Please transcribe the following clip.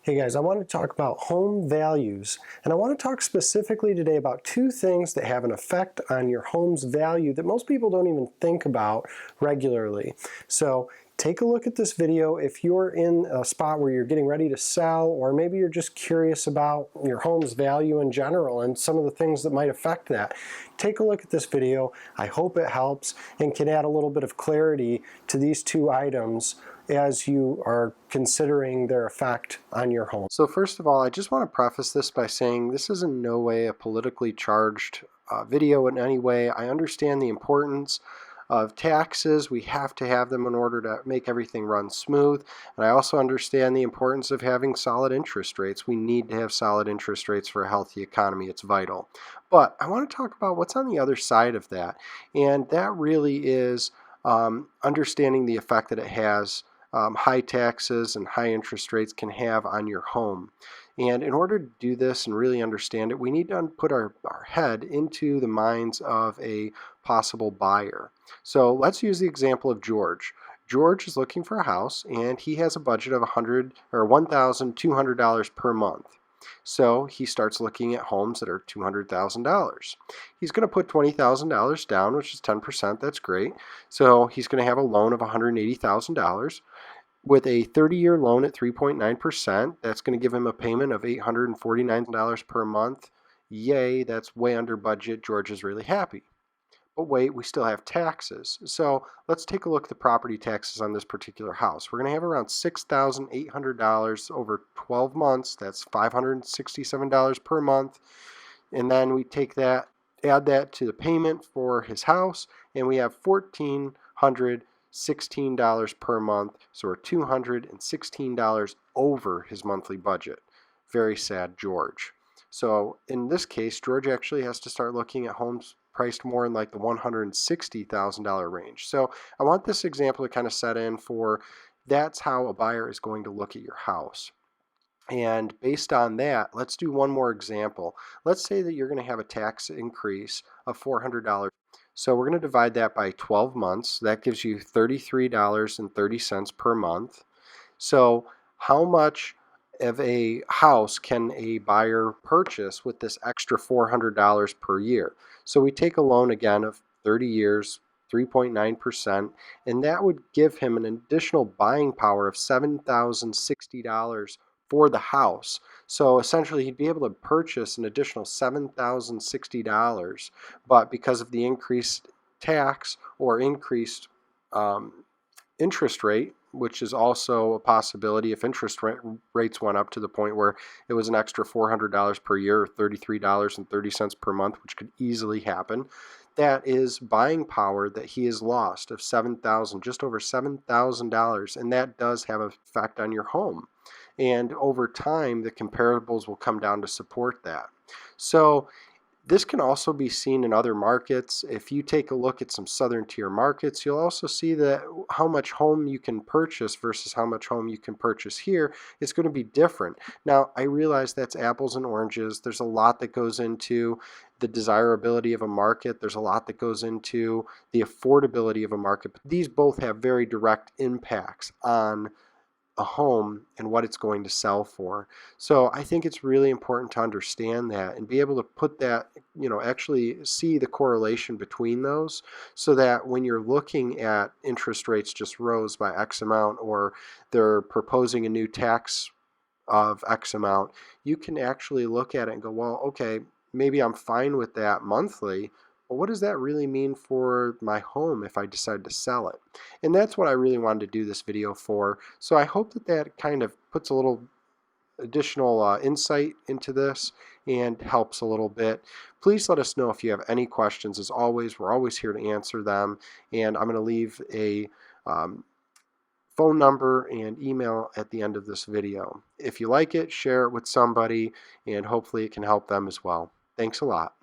Hey guys, I want to talk about home values, and I want to talk specifically today about two things that have an effect on your home's value that most people don't even think about regularly. So take a look at this video if you're in a spot where you're getting ready to sell, or maybe you're just curious about your home's value in general and some of the things that might affect that. Take a look at this video. I hope it helps and can add a little bit of clarity to these two items as you are considering their effect on your home. So first of all, I just want to preface this by saying this is in no way a politically charged video in any way. I understand the importance of taxes. We have to have them in order to make everything run smooth. And I also understand the importance of having solid interest rates. We need to have solid interest rates for a healthy economy. It's vital. But I want to talk about what's on the other side of that. And that really is understanding the effect that it has high taxes and high interest rates can have on your home. And in order to do this and really understand it, we need to put our head into the minds of a possible buyer. So let's use the example of George. George is looking for a house and he has a budget of $1,200 per month. So he starts looking at homes that are $200,000. He's going to put $20,000 down, which is 10%. That's great. So he's going to have a loan of $180,000. With a 30-year loan at 3.9%, that's going to give him a payment of $849 per month. Yay, that's way under budget. George is really happy. But wait, we still have taxes. So let's take a look at the property taxes on this particular house. We're going to have around $6,800 over 12 months. That's $567 per month. And then we take that, add that to the payment for his house, and we have $1,416 per month. So we're $216 over his monthly budget. Very sad, George. So in this case, George actually has to start looking at homes priced more in like the $160,000 range. So I want this example to kind of set in for that's how a buyer is going to look at your house. And based on that, let's do one more example. Let's say that you're going to have a tax increase of $400. So we're going to divide that by 12 months. That gives you $33.30 per month. So how much of a house can a buyer purchase with this extra $400 per year? So we take a loan again of 30 years, 3.9%, and that would give him an additional buying power of $7,060 for the house. So essentially he'd be able to purchase an additional $7,060, but because of the increased tax or increased interest rate, which is also a possibility if interest rates went up to the point where it was an extra $400 per year or $33.30 per month, which could easily happen. That is buying power that he has lost of just over $7,000, and that does have an effect on your home. And over time, the comparables will come down to support that. So this can also be seen in other markets. If you take a look at some southern tier markets, you'll also see that how much home you can purchase versus how much home you can purchase here is going to be different. Now, I realize that's apples and oranges. There's a lot that goes into the desirability of a market. There's a lot that goes into the affordability of a market. But these both have very direct impacts on a home and what it's going to sell for. So I think it's really important to understand that and be able to put that, actually see the correlation between those, so that when you're looking at interest rates just rose by X amount, or they're proposing a new tax of X amount, you can actually look at it and go, well, okay, maybe I'm fine with that monthly, but what does that really mean for my home if I decide to sell it? And that's what I really wanted to do this video for. So I hope that that kind of puts a little additional insight into this and helps a little bit. Please let us know if you have any questions. As always, we're always here to answer them. And I'm going to leave a phone number and email at the end of this video. If you like it, share it with somebody, and hopefully it can help them as well. Thanks a lot.